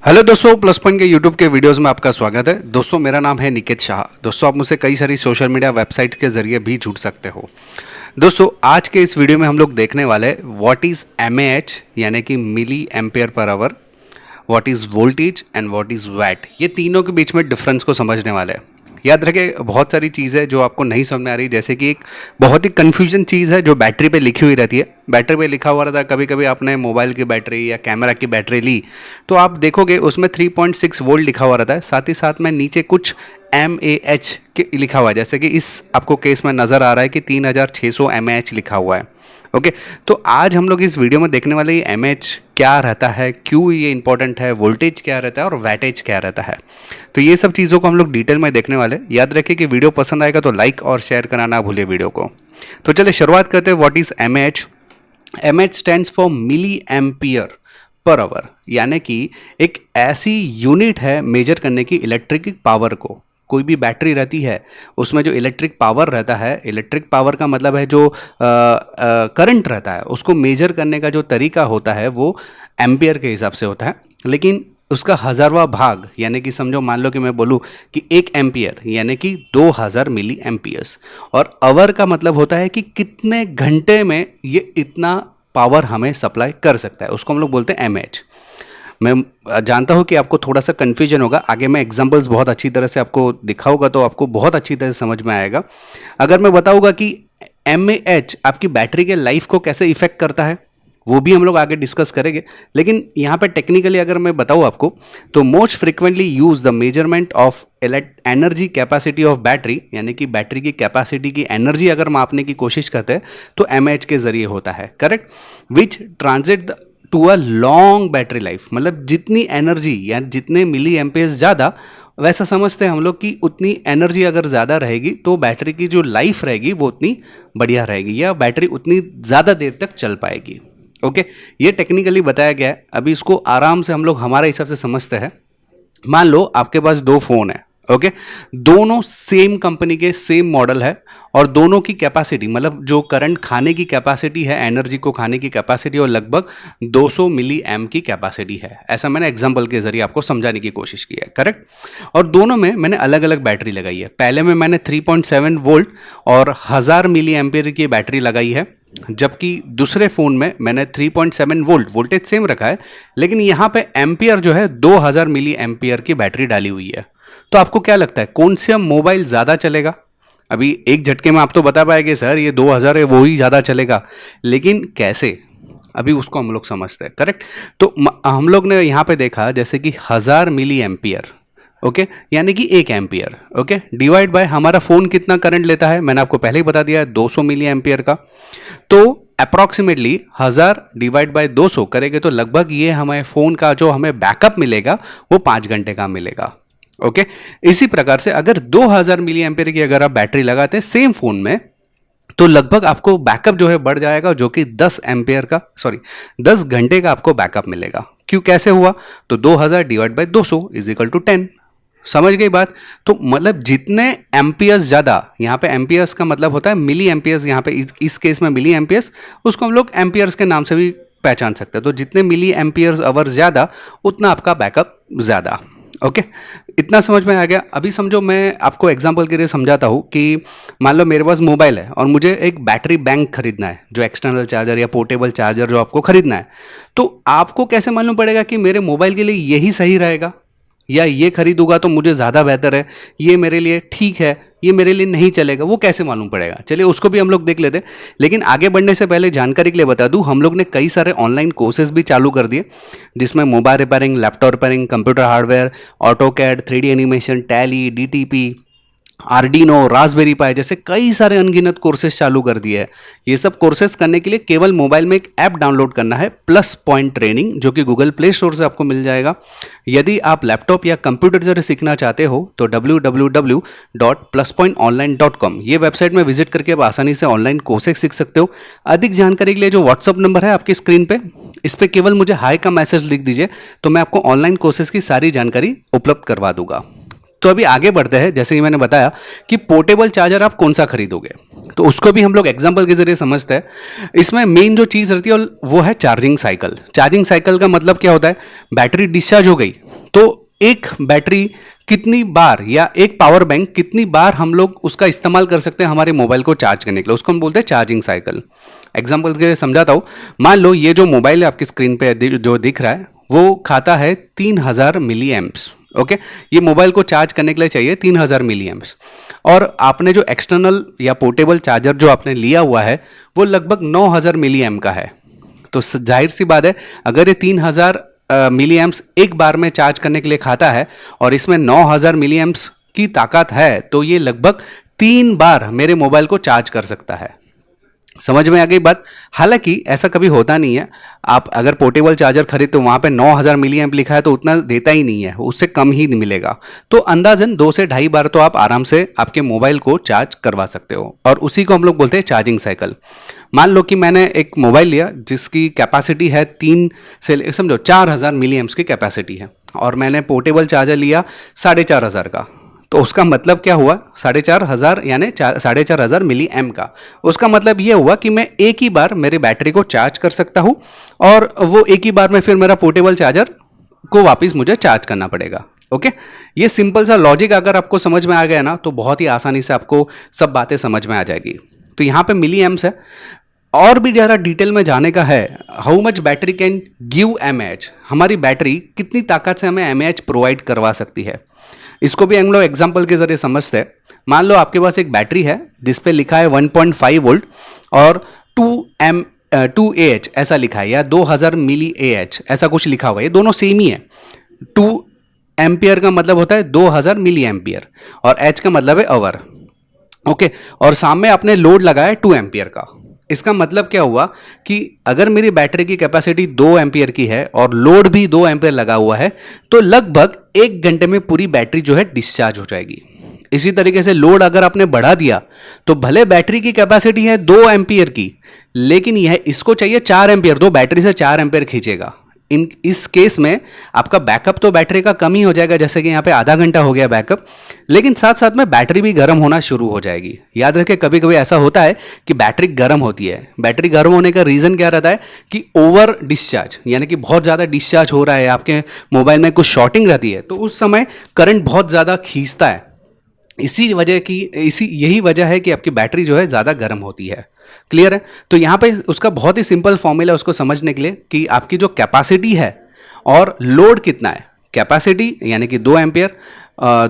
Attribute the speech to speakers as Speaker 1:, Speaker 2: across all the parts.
Speaker 1: Hello दोस्तों, plus point के YouTube के वीडियोस में आपका स्वागत है। दोस्तों मेरा नाम है निकेत शाह। दोस्तों आप मुझसे कई सारी सोशल मीडिया वेबसाइट के जरिए भी जुड़ सकते हो। दोस्तों आज के इस वीडियो में हम लोग देखने वाले व्हाट इज़ एमएएच यानी कि milli ampere per hour, what is voltage and what is watt. ये तीनों के बीच में डिफरेंस को समझने वाले हैं। याद रखिए बहुत सारी चीज़ है जो आपको नहीं समझ में आ रही, जैसे कि एक बहुत ही कन्फ्यूजन चीज़ है जो बैटरी पे लिखी हुई रहती है। बैटरी पे लिखा हुआ रहता है, कभी कभी आपने मोबाइल की बैटरी या कैमरा की बैटरी ली तो आप देखोगे उसमें 3.6 वोल्ट लिखा हुआ रहता है, साथ ही साथ में नीचे कुछ mAh लिखा हुआ है, जैसे कि इस आपको केस में नज़र आ रहा है कि 3600 mAh लिखा हुआ है। ओके, तो आज हम लोग इस वीडियो में देखने वाले ये mAh क्या रहता है, क्यों ये इंपॉर्टेंट है, वोल्टेज क्या रहता है और वैटेज क्या रहता है। तो ये सब चीज़ों को हम लोग डिटेल में देखने वाले। याद रखिए कि वीडियो पसंद आएगा तो लाइक और शेयर करना ना भूलिए वीडियो को। तो चलिए शुरुआत करते हैं। What is mAh? mAh stands for milli ampere per hour, यानी कि एक ऐसी यूनिट है मेजर करने की इलेक्ट्रिक पावर को। कोई भी बैटरी रहती है उसमें जो इलेक्ट्रिक पावर रहता है, इलेक्ट्रिक पावर का मतलब है जो करंट रहता है, उसको मेजर करने का जो तरीका होता है वो एम्पियर के हिसाब से होता है। लेकिन उसका हज़ारवा भाग, यानी कि समझो मान लो कि मैं बोलूँ कि 1 एम्पियर यानी कि 2000 मिली एम्पियर्स, और आवर का मतलब होता है कि कितने घंटे में ये इतना पावर हमें सप्लाई कर सकता है, उसको हम लोग बोलते हैं mAh। मैं जानता हूँ कि आपको थोड़ा सा कन्फ्यूजन होगा, आगे मैं एग्जांपल्स बहुत अच्छी तरह से आपको दिखाऊंगा तो आपको बहुत अच्छी तरह से समझ में आएगा। अगर मैं बताऊंगा कि mAh आपकी बैटरी के लाइफ को कैसे इफेक्ट करता है वो भी हम लोग आगे डिस्कस करेंगे। लेकिन यहाँ पे टेक्निकली अगर मैं बताऊँ आपको तो most frequently use the measurement of energy capacity of battery, यानी कि बैटरी की कैपेसिटी की एनर्जी अगर मापने की कोशिश करते हैं तो mAh के जरिए होता है, correct. Which transit to a long battery life, मतलब जितनी एनर्जी या जितने मिली एम्पेयर्स ज़्यादा, वैसा समझते हैं हम लोग कि उतनी एनर्जी अगर ज़्यादा रहेगी तो बैटरी की जो लाइफ रहेगी वो उतनी बढ़िया रहेगी या बैटरी उतनी ज़्यादा देर तक चल पाएगी। ओके, ये टेक्निकली बताया गया है। अभी इसको आराम से हम लोग हमारे हिसाब से समझते हैं। मान लो आपके पास दो फ़ोन है, ओके, दोनों सेम कंपनी के सेम मॉडल है और दोनों की कैपेसिटी, मतलब जो करंट खाने की कैपेसिटी है, एनर्जी को खाने की कैपेसिटी, और लगभग 200 मिली एम्प की कैपेसिटी है। ऐसा मैंने एग्जांपल के जरिए आपको समझाने की कोशिश की है, करेक्ट। और दोनों में मैंने अलग अलग बैटरी लगाई है। पहले में मैंने 3.7 वोल्ट और 1000 मिली एम्पियर की बैटरी लगाई है, जबकि दूसरे फ़ोन में मैंने 3.7 वोल्ट, वोल्टेज सेम रखा है, लेकिन यहाँ पे एम्पियर जो है 2000 मिली एम्पियर की बैटरी डाली हुई है। तो आपको क्या लगता है कौन सा मोबाइल ज़्यादा चलेगा? अभी एक झटके में आप तो बता पाएंगे सर ये 2000 है वो ही ज़्यादा चलेगा, लेकिन कैसे, अभी उसको हम लोग समझते हैं, करेक्ट। तो हम लोग ने यहाँ पे देखा जैसे कि 1000 मिली एम्पियर, ओके, यानी कि 1 एम्पियर, ओके, डिवाइड बाय हमारा फ़ोन कितना करंट लेता है, मैंने आपको पहले ही बता दिया है 200 मिली एम्पियर का। तो अप्रॉक्सीमेटली 1000 डिवाइड बाय 200 करेंगे तो लगभग ये हमारे फ़ोन का जो हमें बैकअप मिलेगा वो 5 घंटे का मिलेगा। ओके, इसी प्रकार से अगर 2000 मिली एम्पियर की अगर आप बैटरी लगाते हैं सेम फोन में तो लगभग आपको बैकअप जो है बढ़ जाएगा, जो कि 10 घंटे का आपको बैकअप मिलेगा। क्यों, कैसे हुआ? तो 2000 divide by 200 is equal to 10। समझ गई बात? तो मतलब जितने एम्पियर्स ज़्यादा, यहाँ पे एम्पियर्स का मतलब होता है मिली एम्पियर्स, यहाँ पे इस केस में मिली एम्पियर्स, उसको हम लोग एम्पियर्स के नाम से भी पहचान सकते हैं। तो जितने मिली एम्पियर्स आवर ज़्यादा उतना आपका बैकअप ज़्यादा। ओके, इतना समझ में आ गया। अभी समझो मैं आपको एग्जांपल के लिए समझाता हूँ कि मान लो मेरे पास मोबाइल है और मुझे एक बैटरी बैंक खरीदना है, जो एक्सटर्नल चार्जर या पोर्टेबल चार्जर जो आपको खरीदना है। तो आपको कैसे मालूम पड़ेगा कि मेरे मोबाइल के लिए यही सही रहेगा या ये खरीदूंगा तो मुझे ज़्यादा बेहतर है, ये मेरे लिए ठीक है, ये मेरे लिए नहीं चलेगा? वो कैसे मालूम पड़ेगा? चलिए उसको भी हम लोग देख लेते हैं। लेकिन आगे बढ़ने से पहले जानकारी के लिए बता दूं, हम लोग ने कई सारे ऑनलाइन कोर्सेज भी चालू कर दिए, जिसमें mobile repairing, laptop repairing, computer hardware, AutoCAD, 3D animation, Tally, DTP, Arduino, raspberry pi जैसे कई सारे अनगिनत कोर्सेज चालू कर दिए हैं। ये सब कोर्सेज करने के लिए केवल मोबाइल में एक ऐप डाउनलोड करना है, प्लस पॉइंट ट्रेनिंग, जो कि गूगल प्ले स्टोर से आपको मिल जाएगा। यदि आप लैपटॉप या कंप्यूटर से सीखना चाहते हो तो www.pluspointonline.com ये वेबसाइट में विजिट करके आप आसानी से ऑनलाइन कोर्सेज सीख सकते हो। अधिक जानकारी के लिए जो व्हाट्सअप नंबर है आपकी स्क्रीन पे, इस पर केवल मुझे हाई का मैसेज लिख दीजिए तो मैं आपको ऑनलाइन कोर्सेज की सारी जानकारी उपलब्ध करवा दूंगा। तो अभी आगे बढ़ते हैं। जैसे कि मैंने बताया कि पोर्टेबल चार्जर आप कौन सा खरीदोगे, तो उसको भी हम लोग एग्जांपल के जरिए समझते हैं। इसमें मेन जो चीज़ रहती है वो है चार्जिंग साइकिल। चार्जिंग साइकिल का मतलब क्या होता है, बैटरी डिस्चार्ज हो गई एक बैटरी कितनी बार या एक पावर बैंक कितनी बार हम लोग उसका इस्तेमाल कर सकते हैं हमारे मोबाइल को चार्ज करने के लिए, उसको हम बोलते हैं चार्जिंग साइकिल। एग्जाम्पल के लिए समझाता हूँ। मान लो ये जो मोबाइल है आपकी स्क्रीन पे जो दिख रहा है वो खाता है 3000 मिली एम्प्स। ओके, ये मोबाइल को चार्ज करने के लिए चाहिए 3000 मिली एम्प्स। और आपने जो एक्सटर्नल या पोर्टेबल चार्जर जो आपने लिया हुआ है वो लगभग 9000 मिली एम्प का है। तो जाहिर सी बात है, अगर ये 3000 मिली एम्प्स एक बार में चार्ज करने के लिए खाता है और इसमें 9000 मिली एम्प्स की ताकत है, तो ये लगभग 3 बार मेरे मोबाइल को चार्ज कर सकता है। समझ में आ गई बात। हालांकि ऐसा कभी होता नहीं है। आप अगर पोर्टेबल चार्जर खरीद तो वहाँ पे 9000 मिली एम्प लिखा है तो उतना देता ही नहीं है, उससे कम ही मिलेगा। तो अंदाजन 2 से 2.5 बार तो आप आराम से आपके मोबाइल को चार्ज करवा सकते हो, और उसी को हम लोग बोलते हैं चार्जिंग साइकिल। मान लो कि मैंने एक मोबाइल लिया जिसकी कैपेसिटी है 3 से समझो 4000 मिली एम्प्स की कैपेसिटी है, और मैंने पोर्टेबल चार्जर लिया 4500 का। तो उसका मतलब क्या हुआ, 4500 यानी 4500 मिली एम का। उसका मतलब ये हुआ कि मैं एक ही बार मेरी बैटरी को चार्ज कर सकता हूँ, और वो एक ही बार में फिर मेरा पोर्टेबल चार्जर को वापस मुझे चार्ज करना पड़ेगा। ओके, ये सिंपल सा लॉजिक अगर आपको समझ में आ गया ना, तो बहुत ही आसानी से आपको सब बातें समझ में आ जाएगी। तो यहाँ पे मिली एम्स है। और भी ज़्यादा डिटेल में जाने का है, how much battery can give MAH, हमारी बैटरी कितनी ताकत से हमें एमएएच प्रोवाइड करवा सकती है, इसको भी हम लोग एग्जाम्पल के जरिए समझते हैं। मान लो आपके पास एक बैटरी है जिस पे लिखा है 1.5 वोल्ट और 2 AH ऐसा लिखा है, या 2000 मिली AH ऐसा कुछ लिखा हुआ है। ये दोनों सेम ही है। 2 एम्पियर का मतलब होता है 2000 मिली एम्पियर, और H का मतलब है आवर। ओके, और सामने आपने लोड लगाया 2 एम्पियर का। इसका मतलब क्या हुआ कि अगर मेरी बैटरी की कैपेसिटी 2 एम्पियर की है और लोड भी 2 एम्पियर लगा हुआ है, तो लगभग 1 घंटे में पूरी बैटरी जो है डिस्चार्ज हो जाएगी। इसी तरीके से लोड अगर आपने बढ़ा दिया तो भले बैटरी की कैपेसिटी है 2 एम्पियर की, लेकिन यह इसको चाहिए 4 एम्पियर, तो बैटरी से 4 एम्पियर खींचेगा। इस केस में आपका बैकअप तो बैटरी का कम ही हो जाएगा, जैसे कि यहाँ पे आधा घंटा हो गया बैकअप, लेकिन साथ साथ में बैटरी भी गर्म होना शुरू हो जाएगी। याद रखें, कभी कभी ऐसा होता है कि बैटरी गर्म होती है। बैटरी गर्म होने का रीज़न क्या रहता है कि ओवर डिस्चार्ज, यानी कि बहुत ज़्यादा डिस्चार्ज हो रहा है, आपके मोबाइल में कुछ शॉर्टिंग रहती है, तो उस समय करंट बहुत ज़्यादा खींचता है। यही वजह है कि आपकी बैटरी जो है ज़्यादा गर्म होती है। क्लियर है। तो यहाँ पे उसका बहुत ही सिंपल फॉर्मूला है उसको समझने के लिए कि आपकी जो कैपेसिटी है और लोड कितना है। कैपेसिटी यानी कि 2 एम्पियर,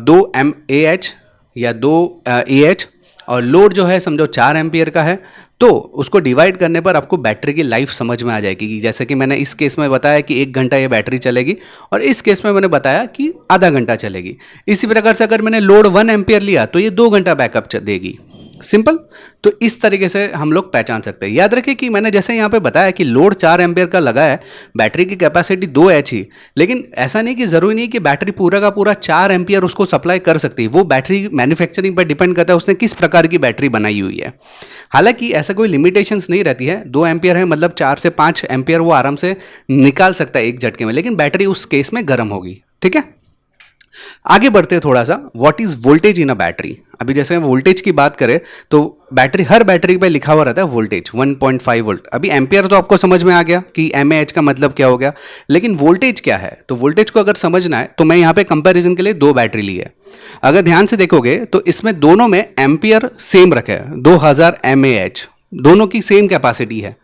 Speaker 1: 2 mAh या 2 AH, और लोड जो है समझो 4 एम्पियर का है, तो उसको डिवाइड करने पर आपको बैटरी की लाइफ समझ में आ जाएगी। जैसे कि मैंने इस केस में बताया कि 1 घंटा ये बैटरी चलेगी, और इस केस में मैंने बताया कि आधा घंटा चलेगी। इसी प्रकार से अगर मैंने लोड 1 एम्पियर लिया तो ये 2 घंटा बैकअप देगी। सिंपल। तो इस तरीके से हम लोग पहचान सकते हैं। याद रखें कि मैंने जैसे यहाँ पे बताया कि लोड 4 एम्पियर का लगा है, बैटरी की कैपेसिटी 2 एच ही, लेकिन ऐसा नहीं कि ज़रूरी नहीं कि बैटरी पूरा का पूरा 4 एम्पियर उसको सप्लाई कर सकती है। वो बैटरी मैन्युफैक्चरिंग पर डिपेंड करता है उसने किस प्रकार की बैटरी बनाई हुई है। हालांकि ऐसा कोई लिमिटेशंस नहीं रहती है। 2 एम्पियर है मतलब 4 से 5 एम्पियर वो आराम से निकाल सकता है एक झटके में, लेकिन बैटरी उस केस में गर्म होगी। ठीक है, आगे बढ़ते हैं थोड़ा सा। What is voltage in a battery. अभी जैसे वोल्टेज की बात करें तो बैटरी, हर बैटरी पे लिखा हुआ रहता है वोल्टेज 1.5 वोल्ट। अभी एम्पियर तो आपको समझ में आ गया कि mAh का मतलब क्या हो गया, लेकिन वोल्टेज क्या है। तो वोल्टेज को अगर समझना है तो मैं यहाँ पे कंपैरिजन के लिए 2 बैटरी ली है। अगर ध्यान से देखोगे तो इसमें दोनों में एम्पियर सेम रखे हैं, 2000 mAh, दोनों की सेम कैपेसिटी है।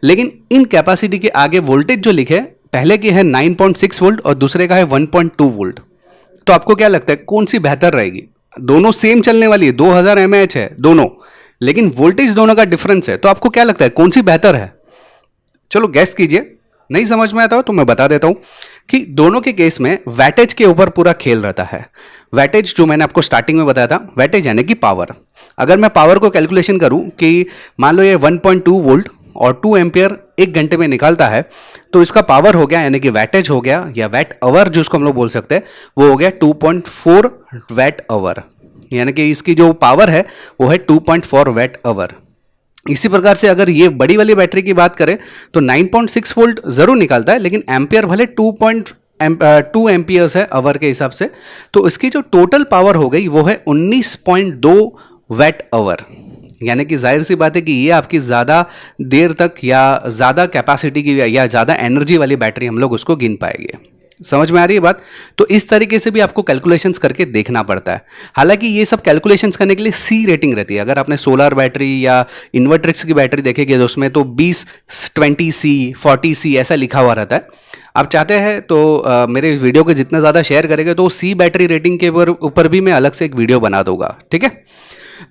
Speaker 1: लेकिन इन कैपेसिटी के आगे वोल्टेज जो लिखे, पहले की है 9.6 वोल्ट और दूसरे का है 1.2 वोल्ट। तो आपको क्या लगता है कौन सी बेहतर रहेगी। दोनों सेम चलने वाली है, 2000 mAh है दोनों, लेकिन वोल्टेज दोनों का डिफरेंस है। तो आपको क्या लगता है कौन सी बेहतर है। चलो गैस कीजिए। नहीं समझ में आता हो तो मैं बता देता हूं कि दोनों के केस में वैटेज के ऊपर पूरा खेल रहता है। वैटेज जो मैंने आपको स्टार्टिंग में बताया था, वैटेज यानी कि पावर। अगर मैं पावर को कैलकुलेशन करूं कि मान लो ये 1.2 वोल्ट और 2 एम्पियर 1 घंटे में निकालता है, तो इसका पावर हो गया यानी कि वैटेज हो गया, या वैट आवर जिसको हम लोग बोल सकते हैं, वो हो गया 2.4 वैट आवर। यानी कि इसकी जो पावर है वो है 2.4 वैट आवर। इसी प्रकार से अगर ये बड़ी वाली बैटरी की बात करें तो 9.6 वोल्ट जरूर निकालता है, लेकिन एम्पियर भले 2 एम्पियर्स है आवर के हिसाब से, तो इसकी जो टोटल पावर हो गई वो है 19.2 वैट आवर। यानी कि जाहिर सी बात है कि ये आपकी ज़्यादा देर तक या ज़्यादा कैपेसिटी की या ज़्यादा एनर्जी वाली बैटरी हम लोग उसको गिन पाएंगे। समझ में आ रही है बात? तो इस तरीके से भी आपको कैलकुलेशंस करके देखना पड़ता है। हालांकि ये सब कैलकुलेशंस करने के लिए सी रेटिंग रहती है। अगर आपने सोलर बैटरी या इन्वर्ट्रिक्स की बैटरी देखेगी तो उसमें तो 20 20 सी 40 सी ऐसा लिखा हुआ रहता है। आप चाहते हैं तो मेरे वीडियो को जितना ज़्यादा शेयर करेंगे तो सी बैटरी रेटिंग के ऊपर भी मैं अलग से एक वीडियो बना दूंगा, ठीक है।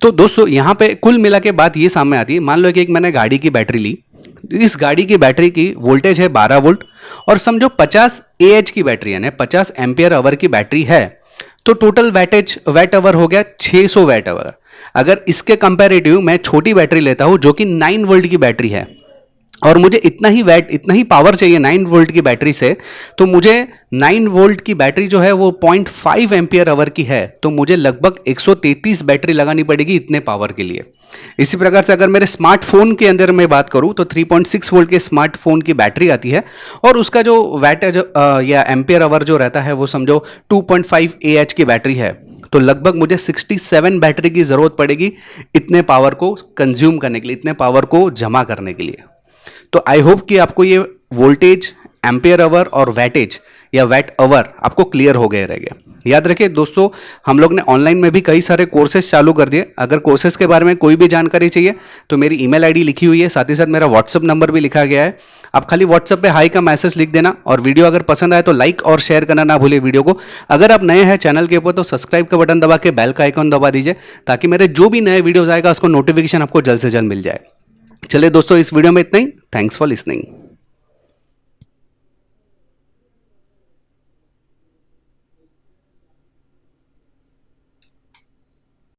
Speaker 1: तो दोस्तों यहाँ पे कुल मिला के बात ये सामने आती है, मान लो कि एक मैंने गाड़ी की बैटरी ली, इस गाड़ी की बैटरी की वोल्टेज है 12 वोल्ट और समझो 50 एएच की बैटरी यानी 50 एम्पियर आवर की बैटरी है, तो टोटल वैट आवर हो गया 600 वैट आवर। अगर इसके कंपैरेटिव मैं छोटी बैटरी लेता हूं जो कि 9 वोल्ट की बैटरी है और मुझे इतना ही पावर चाहिए 9 वोल्ट की बैटरी से, तो मुझे 9 वोल्ट की बैटरी जो है वो 0.5 एम्पियर आवर की है, तो मुझे लगभग 133 बैटरी लगानी पड़ेगी इतने पावर के लिए। इसी प्रकार से अगर मेरे स्मार्टफोन के अंदर मैं बात करूं तो 3.6 वोल्ट के स्मार्टफोन की बैटरी आती है और उसका जो वैटेज या एम्पियर आवर जो रहता है वो समझो 2.5 एएच की बैटरी है, तो लगभग मुझे 67 बैटरी की ज़रूरत पड़ेगी इतने पावर को कंज्यूम करने के लिए, इतने पावर को जमा करने के लिए। तो आई होप कि आपको ये वोल्टेज, एम्पियर आवर और वैटेज या वैट आवर आपको क्लियर हो गए रहेंगे। याद रखिए दोस्तों, हम लोग ने ऑनलाइन में भी कई सारे कोर्सेज चालू कर दिए। अगर कोर्सेज के बारे में कोई भी जानकारी चाहिए तो मेरी ईमेल आईडी लिखी हुई है, साथ ही साथ मेरा व्हाट्सअप नंबर भी लिखा गया है। आप खाली व्हाट्सअप पे हाई का मैसेज लिख देना और वीडियो अगर पसंद आए तो लाइक और शेयर करना ना भूलिए वीडियो को। अगर आप नए हैं चैनल के ऊपर तो सब्सक्राइब का बटन दबा के बेल का आइकन दबा दीजिए ताकि मेरे जो भी नए वीडियोज आएगा उसको नोटिफिकेशन आपको जल्द से जल्द मिल जाए। चलिए दोस्तों, इस वीडियो में इतना ही। Thanks for listening.